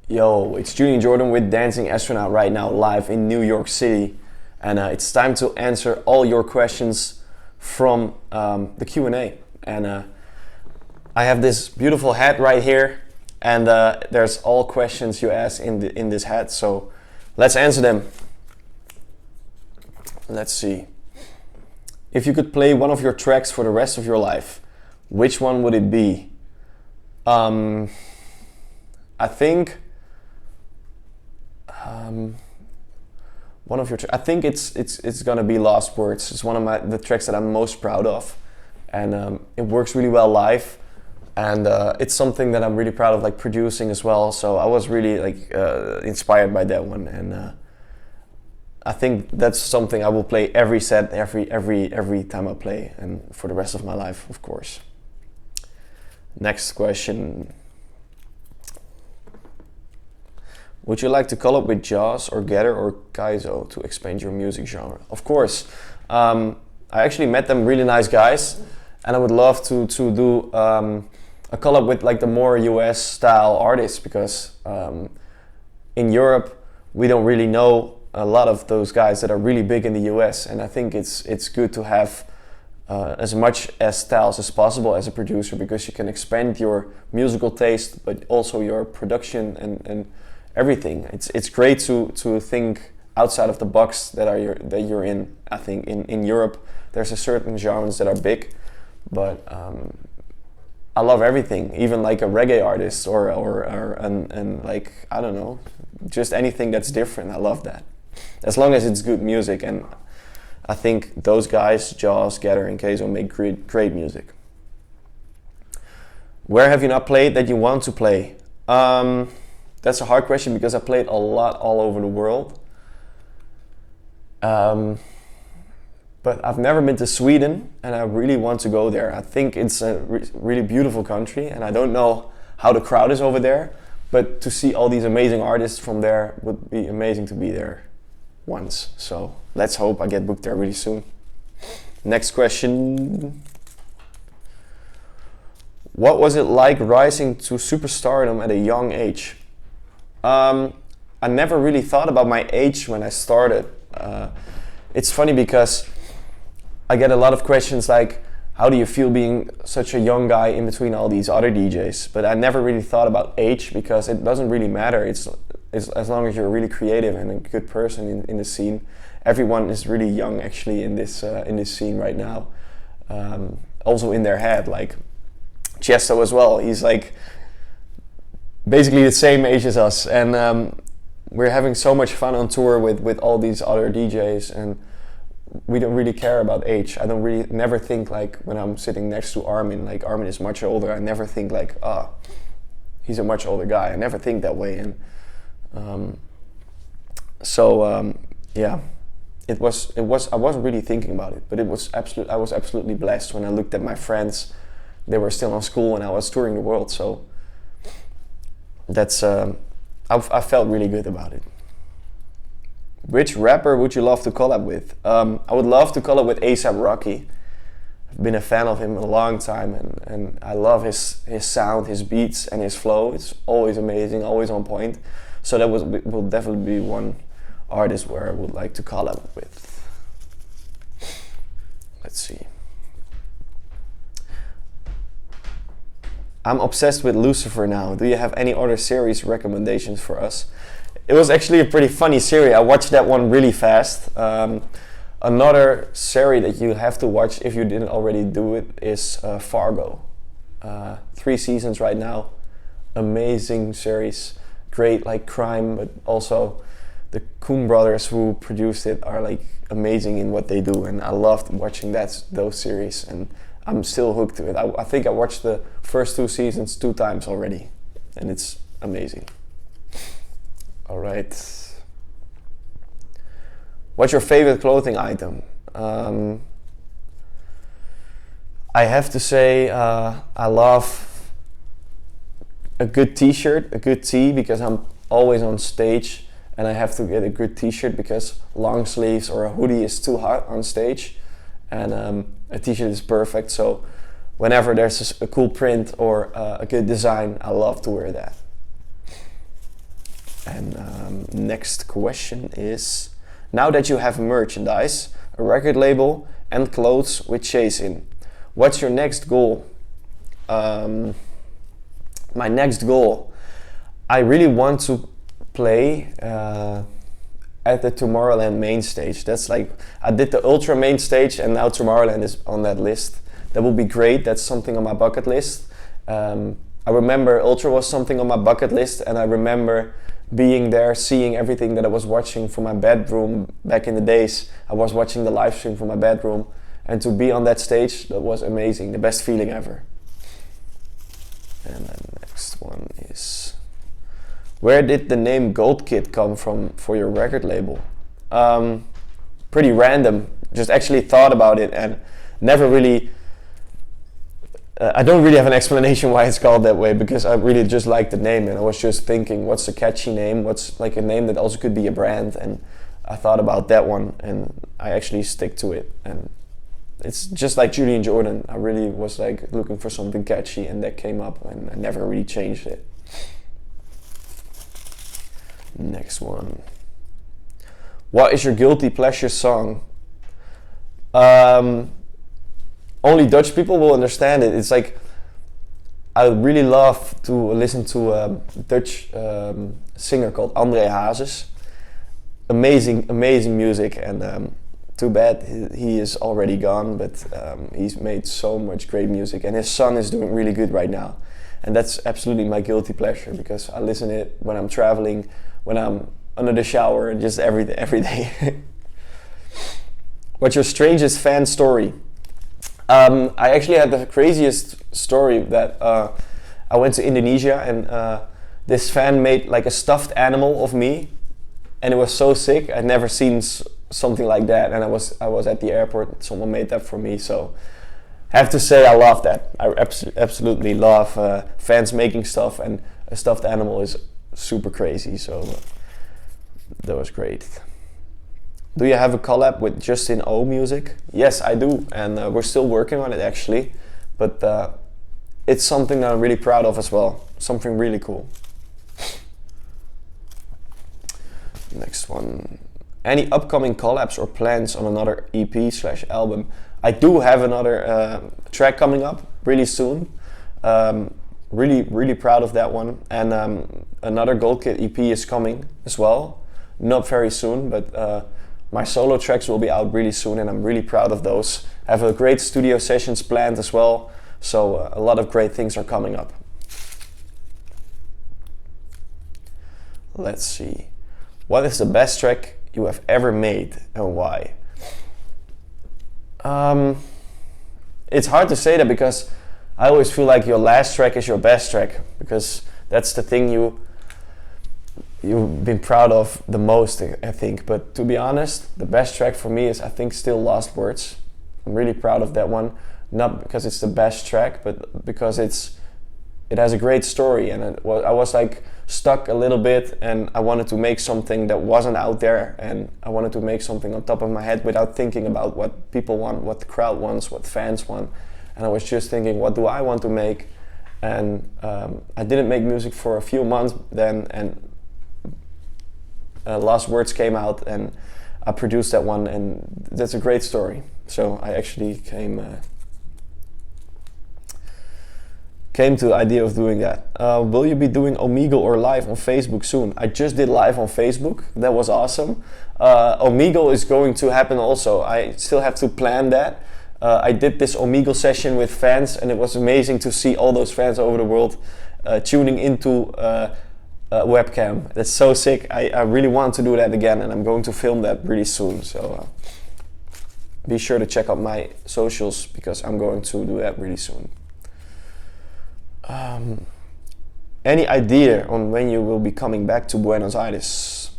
Yo, it's Julian Jordan with Dancing Astronaut right now live in New York City. And it's time to answer all your questions from the Q&A. And I have this beautiful hat right here, and there's all questions you ask in this hat. So let's answer them. Let's see. If you could play one of your tracks for the rest of your life, which one would it be? I think one of your I think it's gonna be Lost Words. It's one of the tracks that I'm most proud of, and it works really well live, and it's something that I'm really proud of, like producing as well. So I was really inspired by that one, and I think that's something I will play every set, every time I play, and for the rest of my life, of course. Next question. Would you like to collab with Jaws or Gather or Kaizo to expand your music genre? Of course. I actually met them, really nice guys, and I would love to do a collab with like the more US style artists, because in Europe we don't really know a lot of those guys that are really big in the US, and I think it's good to have as much as styles as possible as a producer, because you can expand your musical taste but also your production and everything. It's great to think outside of the box that you're in. I think in Europe there's a certain genres that are big, but I love everything, even like a reggae artist or like, I don't know, just anything that's different. I love that, as long as it's good music. And I think those guys, Jaws, Gather and Kaizo, make great music. Where have you not played that you want to play? That's a hard question, because I played a lot all over the world. But I've never been to Sweden, and I really want to go there. I think it's a really beautiful country, and I don't know how the crowd is over there, but to see all these amazing artists from there would be amazing to be there once. So let's hope I get booked there really soon. Next question. What was it like rising to superstardom at a young age? I never really thought about my age when I started. It's funny because I get a lot of questions like, how do you feel being such a young guy in between all these other DJs? But I never really thought about age, because it doesn't really matter. It's as long as you're really creative and a good person in the scene. Everyone is really young actually in this scene right now. Also in their head, like Chesto as well. He's like basically the same age as us, and we're having so much fun on tour with all these other DJs, and we don't really care about age. I never think like, when I'm sitting next to Armin, like Armin is much older, I never think like, he's a much older guy. I never think that way. And yeah, I wasn't really thinking about it, but I was absolutely blessed when I looked at my friends. They were still in school and I was touring the world, so that's I felt really good about it. Which rapper would you love to collab with? I would love to collab with A$AP Rocky. I've been a fan of him a long time, and I love his sound, his beats and his flow. It's always amazing, always on point. So that will definitely be one artist where I would like to collab with. Let's see. I'm obsessed with Lucifer now. Do you have any other series recommendations for us? It was actually a pretty funny series. I watched that one really fast. Another series that you have to watch if you didn't already do it is Fargo. 3 seasons right now. Amazing series. Great like crime, but also the Coen brothers who produced it are like amazing in what they do, and I loved watching those series, and I'm still hooked to it. I think I watched the first 2 seasons 2 times already, and it's amazing. All right. What's your favorite clothing item? I have to say I love a good t-shirt, a good tee, because I'm always on stage and I have to get a good t-shirt, because long sleeves or a hoodie is too hot on stage, and a t-shirt is perfect. So whenever there's a cool print or a good design, I love to wear that. And next question is, now that you have merchandise, a record label and clothes with Chase in, what's your next goal? My next goal, I really want to play at the Tomorrowland main stage. That's like, I did the Ultra main stage and now Tomorrowland is on that list. That would be great. That's something on my bucket list. I remember Ultra was something on my bucket list, and I remember being there, seeing everything that I was watching from my bedroom back in the days. I was watching the live stream from my bedroom, and to be on that stage, that was amazing, the best feeling ever. And the next one is, where did the name Gold Kid come from for your record label? Pretty random, just actually thought about it and never really, I don't really have an explanation why it's called that way, because I really just like the name, and I was just thinking, what's a catchy name? What's like a name that also could be a brand? And I thought about that one, and I actually stick to it. And it's just like Julian Jordan. I really was like looking for something catchy, and that came up, and I never really changed it. Next one. What is your guilty pleasure song? Only Dutch people will understand it. It's like, I really love to listen to a Dutch singer called André Hazes. Amazing music, and too bad he is already gone, but he's made so much great music, and his son is doing really good right now. And that's absolutely my guilty pleasure, because I listen to it when I'm traveling, when I'm under the shower, and just every day. What's your strangest fan story? I actually had the craziest story that I went to Indonesia, and this fan made like a stuffed animal of me, and it was so sick. I'd never seen something like that, and I was at the airport. Someone made that for me, so I have to say I love that. I absolutely love fans making stuff, and a stuffed animal is super crazy. So that was great. Do you have a collab with Justin O music? Yes, I do, and we're still working on it actually, but it's something that I'm really proud of as well. Something really cool. Next one. Any upcoming collabs or plans on another EP/album? I do have another track coming up really soon. Really proud of that one, and another Gold Kid EP is coming as well. Not very soon, but my solo tracks will be out really soon, and I'm really proud of those. I have a great studio sessions planned as well, so a lot of great things are coming up. Let's see. What is the best track you have ever made, and why? It's hard to say that, because I always feel like your last track is your best track, because that's the thing you've been proud of the most, I think. But to be honest, the best track for me is, I think, still Lost Words. I'm really proud of that one, not because it's the best track, but because it has a great story, and I was like stuck a little bit, and I wanted to make something that wasn't out there, and I wanted to make something on top of my head without thinking about what people want, what the crowd wants, what fans want. And I was just thinking, what do I want to make? And I didn't make music for a few months then, and Lost Words came out, and I produced that one, and that's a great story. So I actually came to the idea of doing that. Will you be doing Omegle or live on Facebook soon? I just did live on Facebook. That was awesome. Omegle is going to happen also. I still have to plan that. I did this Omegle session with fans, and it was amazing to see all those fans over the world tuning into webcam. That's so sick. I really want to do that again, and I'm going to film that really soon. So be sure to check out my socials, because I'm going to do that really soon. Any idea on when you will be coming back to Buenos Aires?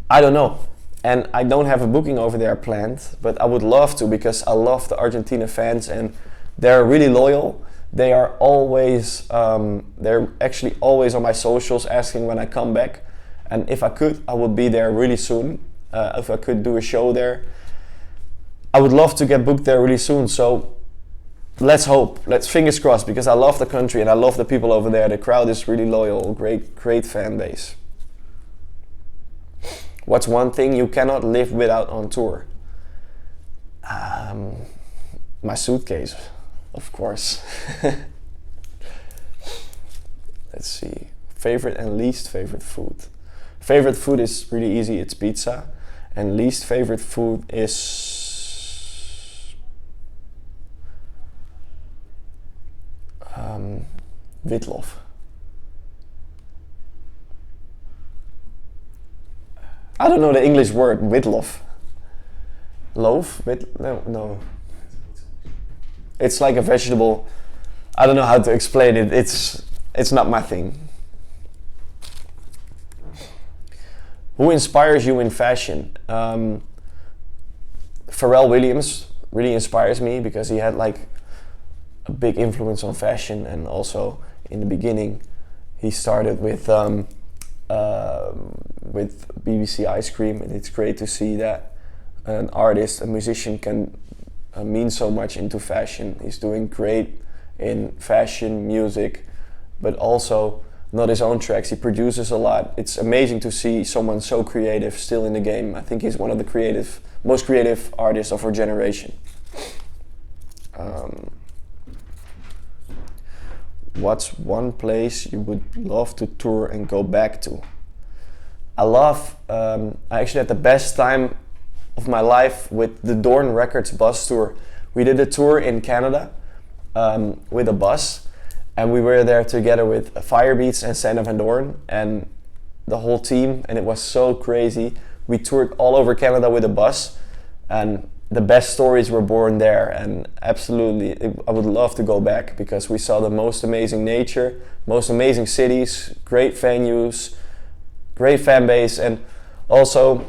I don't know, and I don't have a booking over there planned, but I would love to, because I love the Argentina fans, and they're really loyal. They are always, they're actually always on my socials asking when I come back, and if I could, I would be there really soon. If I could do a show there, I would love to get booked there really soon. So let's hope. Let's fingers crossed, because I love the country and I love the people over there. The crowd is really loyal. Great fan base. What's one thing you cannot live without on tour? My suitcase, of course. Let's see. Favorite and least favorite food. Favorite food is really easy. It's pizza. And least favorite food is witlof. I don't know the English word, witlof. Loaf? No. It's like a vegetable. I don't know how to explain it. It's not my thing. Who inspires you in fashion? Pharrell Williams really inspires me, because he had like a big influence on fashion, and also in the beginning he started with BBC ice cream, and it's great to see that an artist, a musician can mean so much into fashion. He's doing great in fashion, music, but also not his own tracks. He produces a lot. It's amazing to see someone so creative still in the game. I think he's one of the most creative artists of our generation. What's one place you would love to tour and go back to? I actually had the best time of my life with the Dorn Records bus tour. We did a tour in Canada with a bus, and we were there together with Firebeats and Sander van Doorn and the whole team, and it was so crazy. We toured all over Canada with a bus, and the best stories were born there, and absolutely I would love to go back, because we saw the most amazing nature, most amazing cities, great venues, great fan base, and also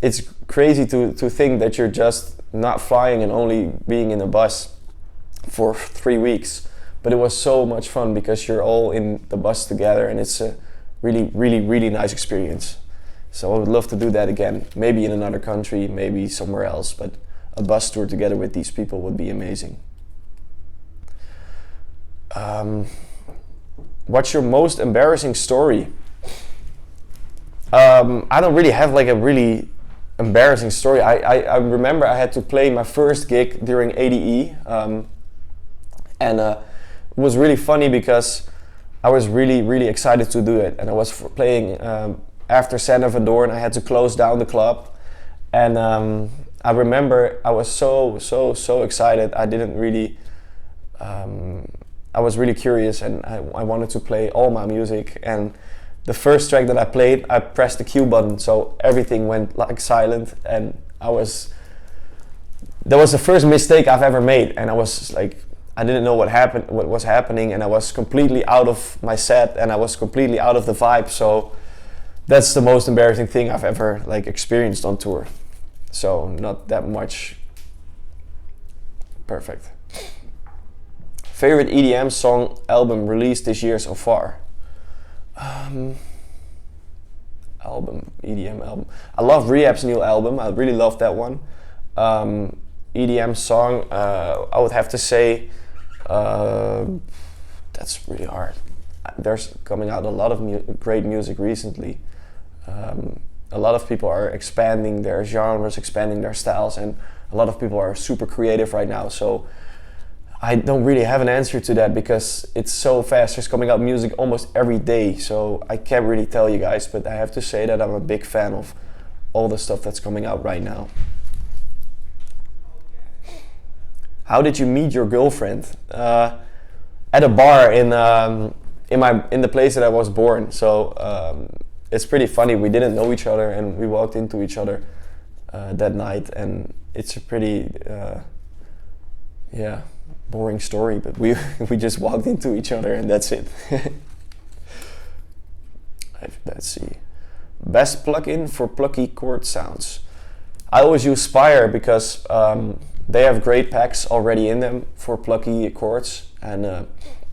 it's crazy to think that you're just not flying and only being in a bus for 3 weeks. But it was so much fun, because you're all in the bus together, and it's a really nice experience. So I would love to do that again, maybe in another country, maybe somewhere else, but a bus tour together with these people would be amazing. What's your most embarrassing story? I don't really have like a really embarrassing story. I remember I had to play my first gig during ADE, and it was really funny, because I was really excited to do it, and I was playing after Sander van Doorn. I had to close down the club, and I remember I was so excited. I didn't really I was really curious, and I wanted to play all my music, and the first track that I played, I pressed the cue button, so everything went like silent, and that was the first mistake I've ever made, and I was like, I didn't know what was happening, and I was completely out of my set, and I was completely out of the vibe. So that's the most embarrassing thing I've ever like experienced on tour. So not that much perfect. Favorite EDM song album released this year so far? EDM album. I love Rehab's new album. I really love that one. EDM song, I would have to say, that's really hard. There's coming out a lot of great music recently. A lot of people are expanding their genres, expanding their styles, and a lot of people are super creative right now. So I don't really have an answer to that, because it's so fast. There's coming out music almost every day, so I can't really tell you guys, but I have to say that I'm a big fan of all the stuff that's coming out right now. How did you meet your girlfriend? At a bar in the place that I was born. So it's pretty funny. We didn't know each other, and we walked into each other that night, and it's a pretty boring story, but we just walked into each other, and that's it. Let's see. Best plugin for plucky chord sounds. I always use Spire, because they have great packs already in them for plucky chords, and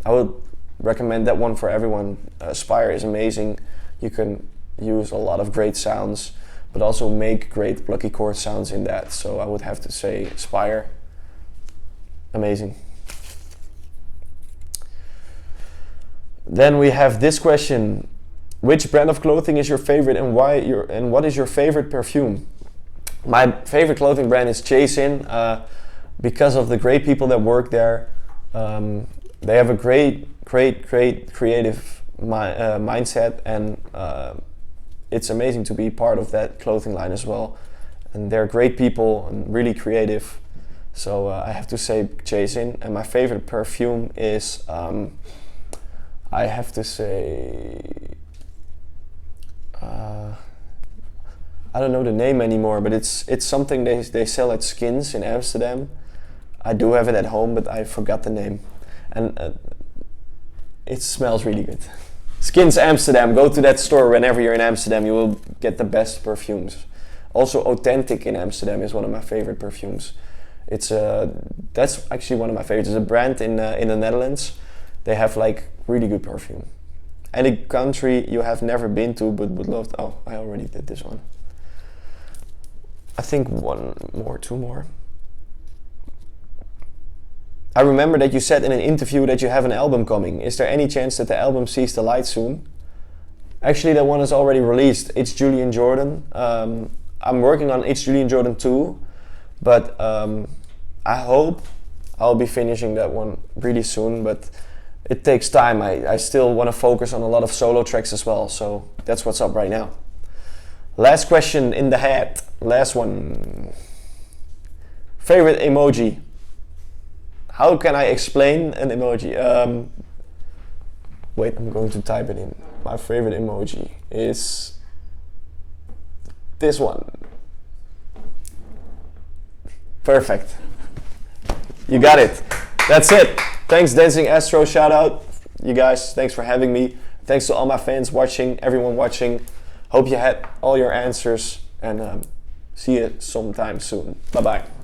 I would recommend that one for everyone. Spire is amazing. You can use a lot of great sounds, but also make great plucky chord sounds in that. So I would have to say Spire. Amazing. Then we have this question: which brand of clothing is your favorite, and why? And what is your favorite perfume? My favorite clothing brand is Chase-In, because of the great people that work there. They have a great creative mindset, and it's amazing to be part of that clothing line as well. And they're great people and really creative. So I have to say Chase-In. And my favorite perfume is, I have to say, I don't know the name anymore, but it's something they sell at Skins in Amsterdam. I do have it at home, but I forgot the name. And it smells really good. Skins Amsterdam, go to that store whenever you're in Amsterdam, you will get the best perfumes. Also Authentic in Amsterdam is one of my favorite perfumes. It's that's actually one of my favorites. It's a brand in the Netherlands. They have like really good perfume. Any country you have never been to but would love to, oh, I already did this one. I think two more. I remember that you said in an interview that you have an album coming. Is there any chance that the album sees the light soon? Actually, that one is already released. It's Julian Jordan. I'm working on It's Julian Jordan 2, but I hope I'll be finishing that one really soon, but it takes time. I still want to focus on a lot of solo tracks as well, so that's what's up right now. Last question in the hat. Last one. Favorite emoji? How can I explain an emoji? Wait, I'm going to type it in. My favorite emoji is this one. Perfect. You got it. That's it. Thanks, Dancing Astro. Shout out, you guys. Thanks for having me. Thanks to all my fans watching, everyone watching. Hope you had all your answers, and see you sometime soon. Bye bye.